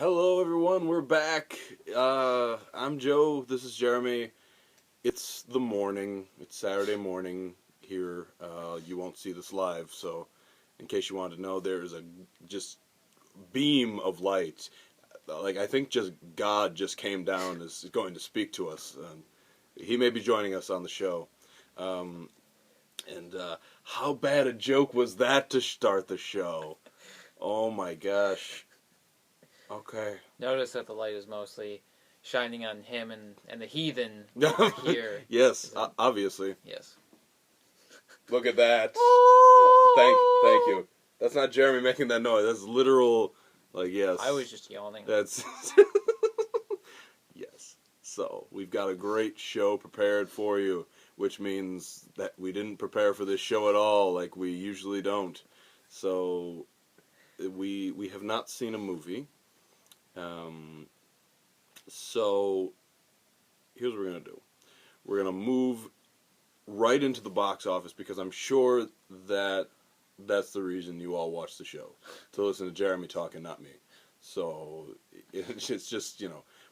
Hello, everyone. We're back. I'm Joe. This is Jeremy. It's the morning. It's Saturday morning here. You won't see this live, so in case you wanted to know, there's a just beam of light. Like I think just God just came down and is going to speak to us. He may be joining us on the show. And how bad a joke was that to start the show? Oh my gosh. Okay. Notice that the light is mostly shining on him and the heathen over here. Yes, obviously. Yes. Look at that. Thank you. That's not Jeremy making that noise. That's literal, yes. I was just yawning. That's... Yes. So, we've got a great show prepared for you, which means that we didn't prepare for this show at all, like we usually don't. So, we have not seen a movie. So, here's what we're going to do. We're going to move right into the box office because I'm sure that that's the reason you all watch the show. To listen to Jeremy talk and not me. So, it's just,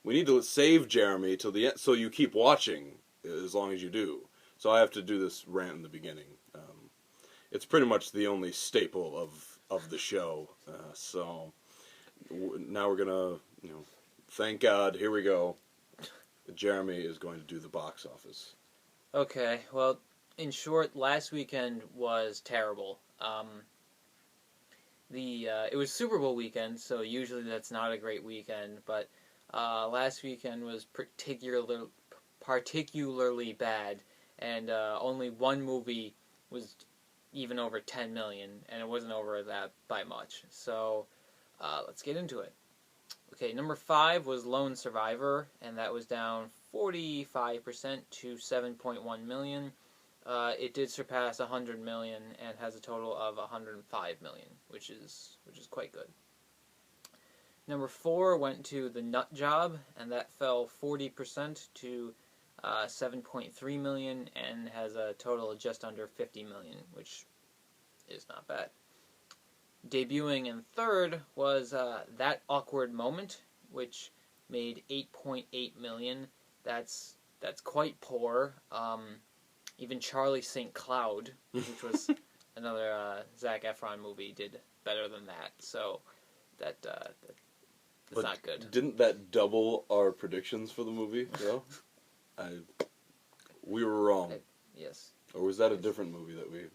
we need to save Jeremy till the end so you keep watching as long as you do. So I have to do this rant in the beginning. It's pretty much the only staple of the show. So... Now we're gonna, thank God, here we go. Jeremy is going to do the box office. Okay, well, in short, last weekend was terrible. It was Super Bowl weekend, so usually that's not a great weekend, but last weekend was particularly bad, and only one movie was even over 10 million, and it wasn't over that by much. So... let's get into it. Okay, number 5 was Lone Survivor, and that was down 45% to 7.1 million. It did surpass 100 million and has a total of 105 million, which is quite good. Number 4 went to The Nut Job, and that fell 40% to 7.3 million and has a total of just under 50 million, which is not bad. Debuting in third was That Awkward Moment, which made 8.8 million. That's quite poor. Even Charlie St. Cloud, which was another Zac Efron movie, did better than that. So that's not good. Didn't that double our predictions for the movie? No, we were wrong. Yes. Or was that a different movie that we?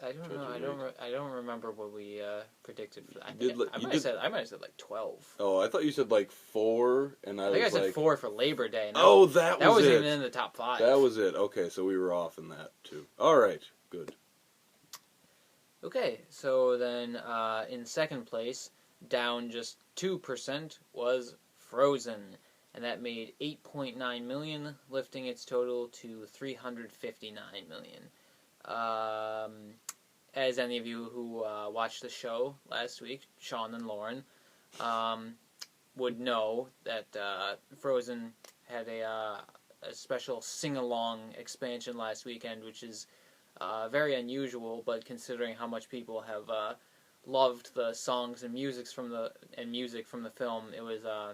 I don't know. I don't remember what we predicted for that. I might have said like 12. Oh, I thought you said 4, and I said 4 for Labor Day. That was it. Even in the top 5. That was it. Okay, so we were off in that too. All right, good. Okay, so then in second place, down just 2%, was Frozen, and that made 8.9 million, lifting its total to 359 million. As any of you who watched the show last week, Sean and Lauren, would know that Frozen had a special sing-along expansion last weekend, which is very unusual, but considering how much people have loved the songs and music from the film, it was I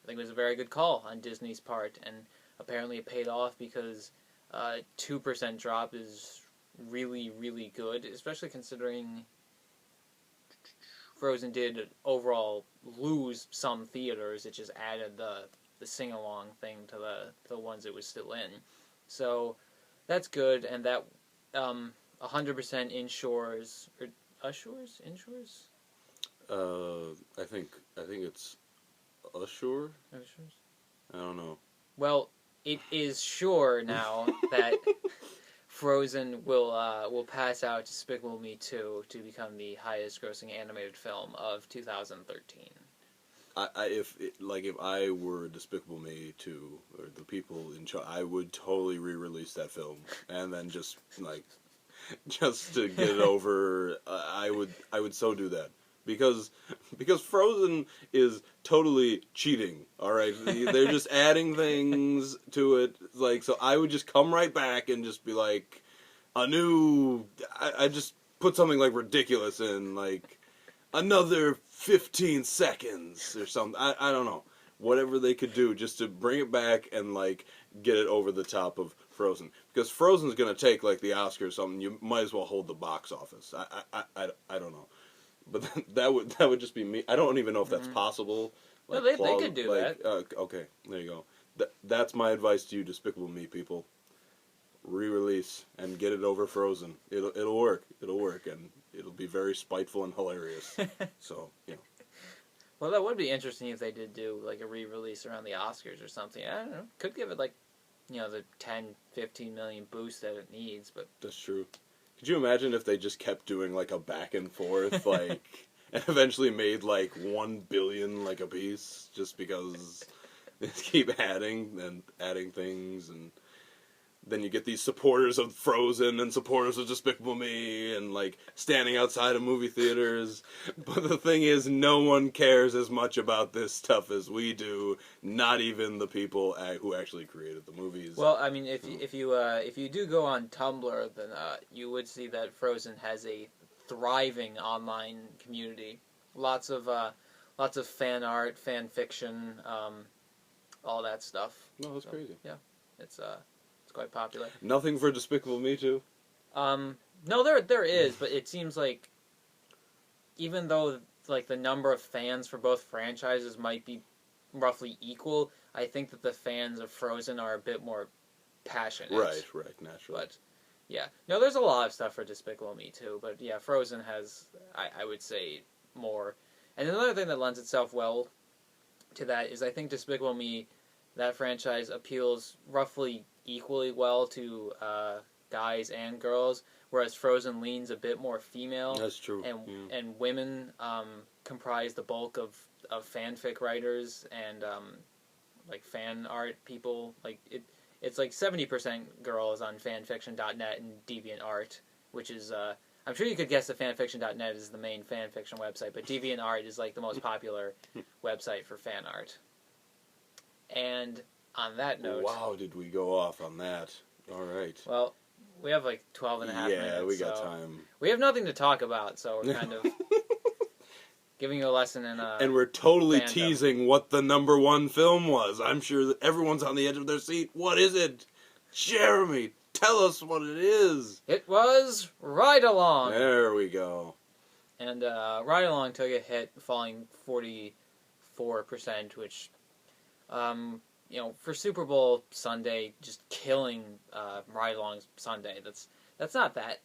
think it was a very good call on Disney's part, and apparently it paid off because 2% drop is really, really good, especially considering Frozen did overall lose some theaters. It just added the sing-along thing to the ones it was still in. So that's good, and that 100% inshores or Inshores? I think it's Ashore. Inshores? I don't know. Well, it is sure now that Frozen will pass out Despicable Me 2 to become the highest-grossing animated film of 2013. If I were Despicable Me 2 or the people in charge, I would totally re-release that film and then just to get it over. I would so do that because Frozen is totally cheating. All right, they're just adding things to it. So I would just come right back and just be like a new. I just put something ridiculous in another 15 seconds or something. I don't know. Whatever they could do just to bring it back and like get it over the top of Frozen, because Frozen's gonna take like the Oscar or something. You might as well hold the box office. I don't know, but that would just be me. I don't even know if that's possible. No, they could do that. Okay, there you go. That's my advice to you, Despicable Me people. Re-release and get it over Frozen. It'll work. It'll work, and it'll be very spiteful and hilarious. So Well, that would be interesting if they did do like a re-release around the Oscars or something. I don't know. Could give it like, the 10, 15 million boost that it needs, but that's true. Could you imagine if they just kept doing like a back and forth, like, and eventually made like 1 billion like a piece, just because they keep adding things, and then you get these supporters of Frozen and supporters of Despicable Me and like standing outside of movie theaters. But the thing is, no one cares as much about this stuff as we do. Not even the people who actually created the movies. Well, I mean, if you do go on Tumblr, then you would see that Frozen has a thriving online community. Lots of fan art, fan fiction, all that stuff. No, that's crazy. Yeah, it's quite popular. Nothing for Despicable Me too? No, there is, but it seems like even though like the number of fans for both franchises might be roughly equal, I think that the fans of Frozen are a bit more passionate. Right, naturally. But yeah, no, there's a lot of stuff for Despicable Me too, but yeah, Frozen has, I would say, more. And another thing that lends itself well to that is I think Despicable Me, that franchise appeals roughly equally well to guys and girls, whereas Frozen leans a bit more female. That's true. And women comprise the bulk of fanfic writers and like fan art people. Like it's like 70% girls on fanfiction.net and DeviantArt, which is I'm sure you could guess that fanfiction.net is the main fanfiction website, but DeviantArt is like the most popular website for fan art. And on that note... Wow, did we go off on that. All right. Well, we have like 12 and a half minutes. Yeah, we got time. We have nothing to talk about, so we're kind of giving you a lesson in... and we're totally fandom. Teasing what the number one film was. I'm sure that everyone's on the edge of their seat. What is it? Jeremy, tell us what it is. It was Ride Along. There we go. And Ride Along took a hit, falling 44%, which... for Super Bowl Sunday, just killing Ride Along Sunday. That's not that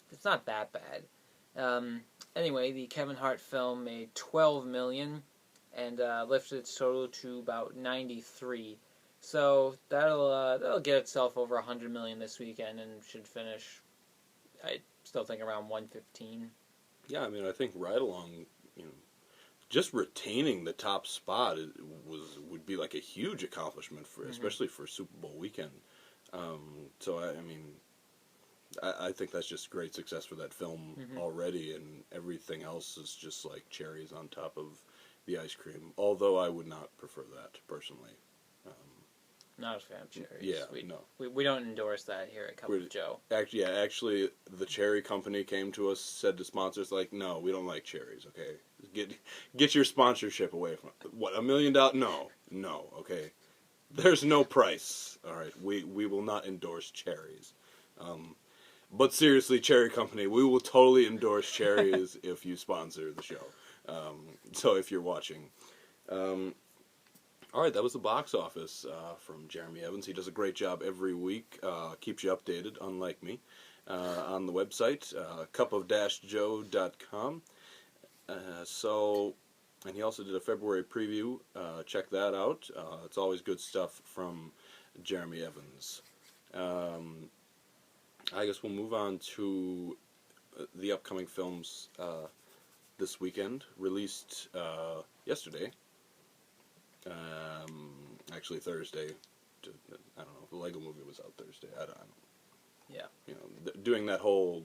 bad. Anyway, the Kevin Hart film made $12 million and lifted its total to about 93. So that'll get itself over 100 million this weekend and should finish, I still think, around 115. Yeah, I mean, I think Ride Along, just retaining the top spot would be like a huge accomplishment for, especially for Super Bowl weekend. So I think that's just great success for that film already, and everything else is just like cherries on top of the ice cream. Although I would not prefer that personally. Not a fan of cherries. Yeah, no. We don't endorse that here at Cup of Joe. Actually, the cherry company came to us, said to sponsors, like, no, we don't like cherries, okay? Get your sponsorship away from it. What, $1 million? No, okay? There's no price, all right? We will not endorse cherries. But seriously, cherry company, we will totally endorse cherries if you sponsor the show. So if you're watching... All right, that was the box office from Jeremy Evans. He does a great job every week, keeps you updated, unlike me, on the website, cupofjoe.com. And he also did a February preview. Check that out. It's always good stuff from Jeremy Evans. I guess we'll move on to the upcoming films this weekend, released yesterday. Actually Thursday. I don't know if the Lego Movie was out Thursday. I don't know. Yeah. Doing that whole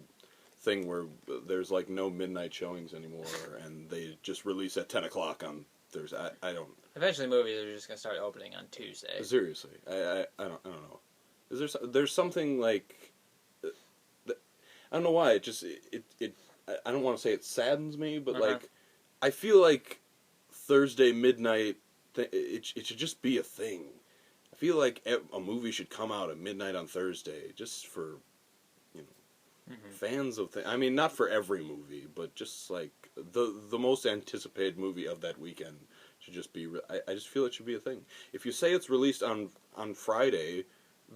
thing where there's like no midnight showings anymore, and they just release at 10 o'clock on Thursday. I don't. Eventually, movies are just gonna start opening on Tuesday. Seriously, I don't know. There's something like I don't know why it I don't want to say it saddens me, but like I feel like Thursday midnight, it should just be a thing. I feel like a movie should come out at midnight on Thursday, just for, fans of things. I mean, not for every movie, but just like the most anticipated movie of that weekend should just be. I just feel it should be a thing. If you say it's released on Friday,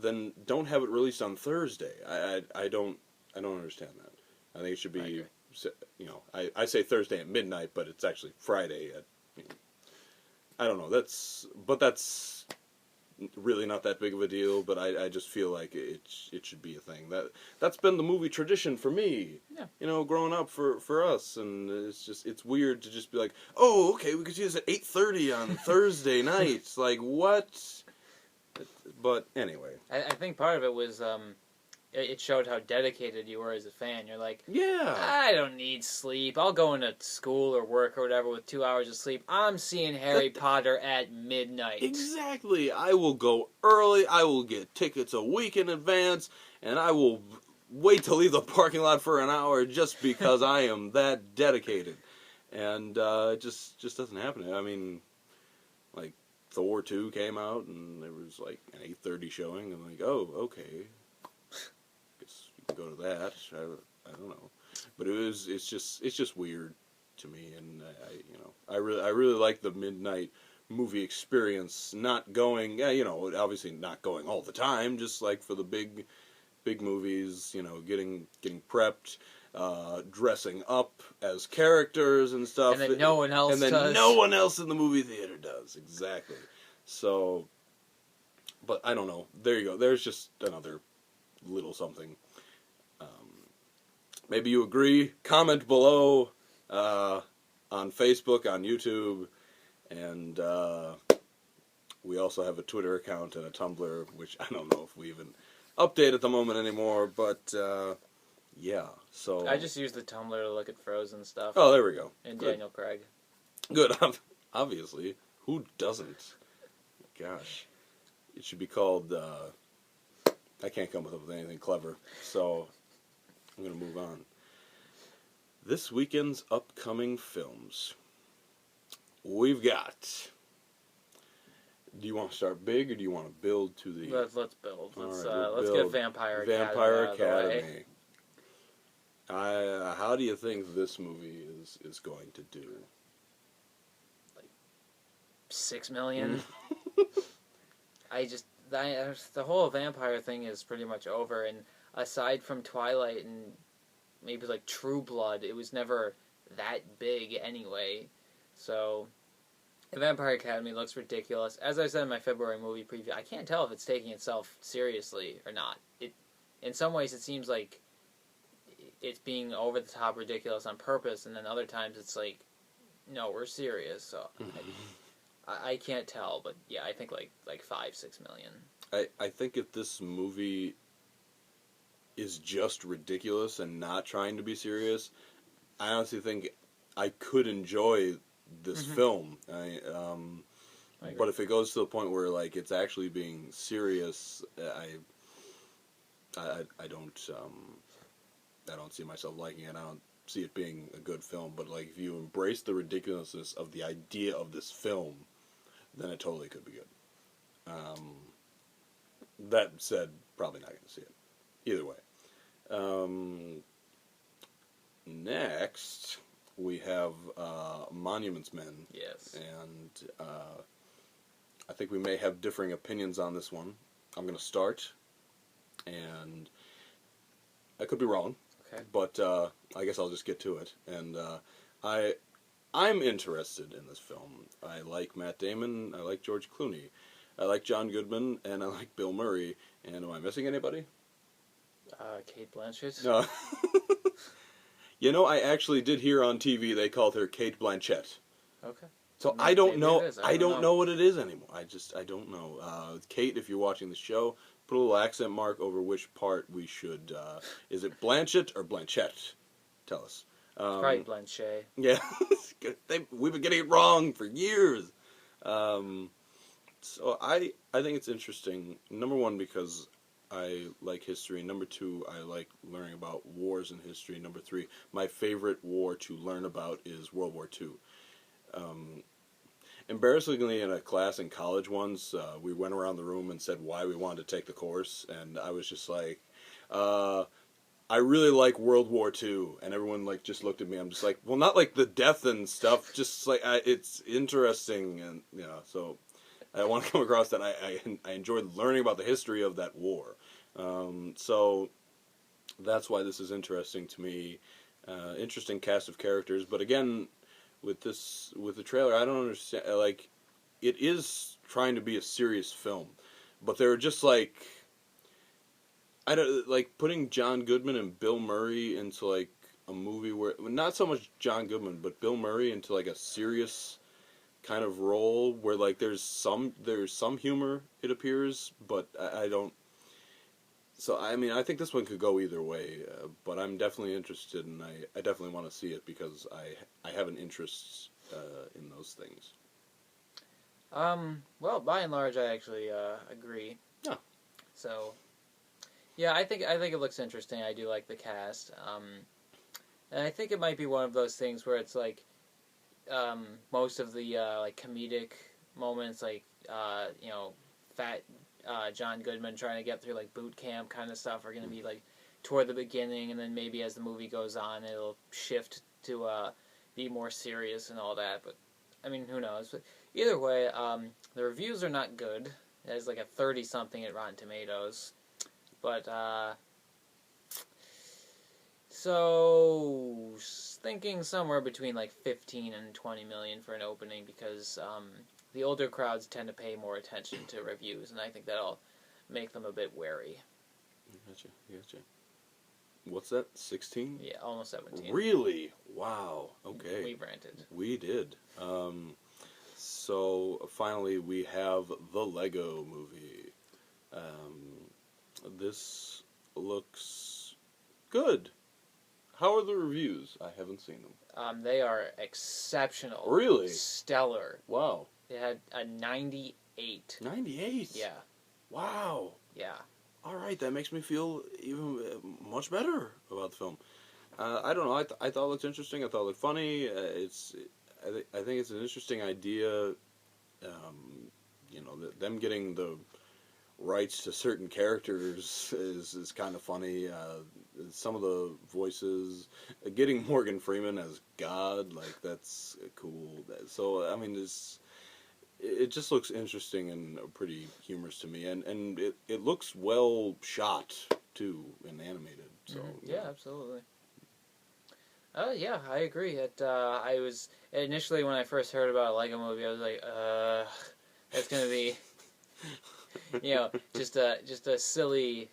then don't have it released on Thursday. I don't understand that. I think it should be. I say Thursday at midnight, but it's actually Friday at. I don't know. That's really not that big of a deal, but I just feel like it should be a thing. That's been the movie tradition for me. Yeah. Growing up for us, and it's weird to just be like, oh, okay, we could see this at 8:30 on Thursday nights. Like what? But anyway, I think part of it was it showed how dedicated you were as a fan. You're like, yeah, I don't need sleep. I'll go into school or work or whatever with 2 hours of sleep. I'm seeing Harry Potter at midnight. Exactly. I will go early. I will get tickets a week in advance, and I will wait to leave the parking lot for an hour just because I am that dedicated. And it just doesn't happen. I mean, like Thor 2 came out, and there was like an 8:30 showing. I'm like, oh, okay. Guess you can go to that. I don't know, but it's just weird to me, and I really like the midnight movie experience. Not going, obviously not going all the time, just like for the big movies, getting prepped, dressing up as characters and stuff, and then no one else does. No one else in the movie theater does. Exactly. So, but I don't know. There you go. There's just another little something. Maybe you agree. Comment below on Facebook, on YouTube, and we also have a Twitter account and a Tumblr, which I don't know if we even update at the moment anymore. But yeah, so I just use the Tumblr to look at Frozen stuff. Oh, there we go. And Good. Daniel Craig. Good. Obviously, who doesn't? Gosh, it should be called. I can't come up with anything clever, so I'm going to move on. This weekend's upcoming films. We've got... Do you want to start big, or do you want to build to the... Let's build. Let's build. get Vampire Academy Vampire out of the way. Academy. How do you think this movie is going to do? 6 million. The whole vampire thing is pretty much over, and aside from Twilight and maybe like True Blood, it was never that big anyway. So, the Vampire Academy looks ridiculous. As I said in my February movie preview, I can't tell if it's taking itself seriously or not. In some ways, it seems like it's being over the top ridiculous on purpose, and then other times it's like, no, we're serious. So. I can't tell, but yeah, I think like 5-6 million. I think if this movie is just ridiculous and not trying to be serious, I honestly think I could enjoy this film. But if it goes to the point where like it's actually being serious, I don't see myself liking it. I don't see it being a good film. But like if you embrace the ridiculousness of the idea of this film, then it totally could be good. That said, probably not going to see it. Either way. Next, we have Monuments Men. Yes. And I think we may have differing opinions on this one. I'm going to start, and I could be wrong. Okay. But I guess I'll just get to it. And I'm interested in this film. I like Matt Damon, I like George Clooney, I like John Goodman, and I like Bill Murray. And am I missing anybody? Kate Blanchett? No. I actually did hear on TV they called her Kate Blanchett. Okay. So Maybe I don't know. it is. I don't know what it is anymore. I don't know. Kate, if you're watching the show, put a little accent mark over which part we should. Is it Blanchett or Blanchett? Tell us. Probably Blanchet. Yeah, we've been getting it wrong for years. So I think it's interesting. Number one, because I like history. Number two, I like learning about wars in history. Number three, my favorite war to learn about is World War II. embarrassingly, in a class in college once, we went around the room and said why we wanted to take the course, and I was just like, I really like World War II, and everyone like just looked at me. I'm just like, well, not like the death and stuff, just like it's interesting, and so I want to come across that I enjoyed learning about the history of that war. So that's why this is interesting to me. Interesting cast of characters, but again, with the trailer, I don't understand. Like, it is trying to be a serious film, but they're just like. I don't like putting John Goodman and Bill Murray into like a movie where not so much John Goodman but Bill Murray into like a serious kind of role where like there's some humor, it appears, but I don't. So I mean, I think this one could go either way, but I'm definitely interested, and I definitely want to see it because I have an interest in those things. Well, by and large, I actually agree. Yeah. So. Yeah, I think it looks interesting. I do like the cast, and I think it might be one of those things where it's like most of the like comedic moments, like fat John Goodman trying to get through like boot camp kind of stuff, are going to be like toward the beginning, and then maybe as the movie goes on, it'll shift to be more serious and all that. But I mean, who knows? But either way, the reviews are not good. It has like a 30-something at Rotten Tomatoes. But, so, thinking somewhere between like 15 and 20 million for an opening because the older crowds tend to pay more attention to reviews, and I think that'll make them a bit wary. Gotcha. What's that, 16? Yeah, almost 17. Really? Wow. Okay. We ranted. We did. So, finally, we have the Lego Movie. This looks good. How are the reviews? I haven't seen them. They are exceptional. Really? Stellar. Wow. They had a 98. 98? Yeah. Wow. Yeah. All right, that makes me feel even much better about the film. I don't know. I thought it looked interesting. I thought it looked funny. I think it's an interesting idea. Them getting the rights to certain characters is kind of funny. Some of the voices, getting Morgan Freeman as God, like that's cool. So I mean, it just looks interesting and pretty humorous to me, and it looks well shot too and animated. So yeah, absolutely. Yeah, I agree. I was initially when I first heard about a Lego Movie, I was like, that's gonna be. Just a silly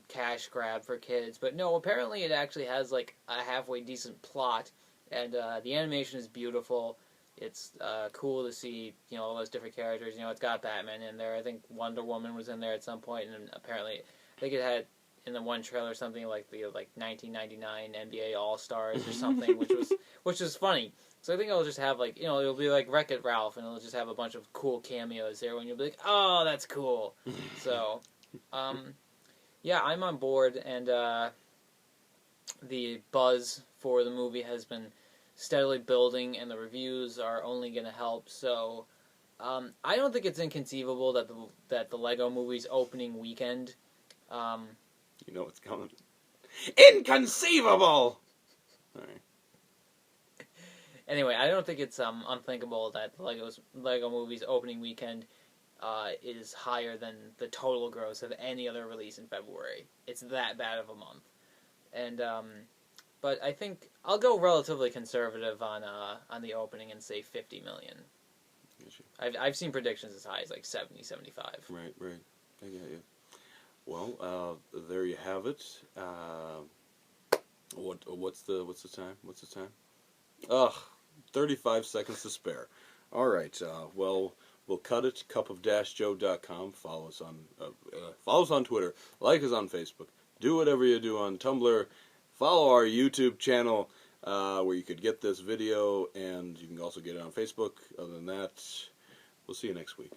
cash grab for kids. But no, apparently it actually has like a halfway decent plot, and the animation is beautiful. It's cool to see all those different characters. It's got Batman in there. I think Wonder Woman was in there at some point, and apparently I think it had in the one trailer something like the 1999 NBA All Stars or something, which was funny. So I think it'll just have it'll be like Wreck-It Ralph, and it'll just have a bunch of cool cameos there, when you'll be like, oh, that's cool. So, yeah, I'm on board, and the buzz for the movie has been steadily building, and the reviews are only going to help. So, I don't think it's inconceivable that the Lego Movie's opening weekend. You know what's coming. Inconceivable. All right. Anyway, I don't think it's unthinkable that the Lego Movie's opening weekend is higher than the total gross of any other release in February. It's that bad of a month, and but I think I'll go relatively conservative on the opening and say 50 million. I've seen predictions as high as like 70, 75. Right. I get you. Well, there you have it. What's the time? What's the time? Ugh. 35 seconds to spare. All right. Well, we'll cut it. cupofjoe.com. Follow us on Twitter. Like us on Facebook. Do whatever you do on Tumblr. Follow our YouTube channel where you could get this video, and you can also get it on Facebook. Other than that, we'll see you next week.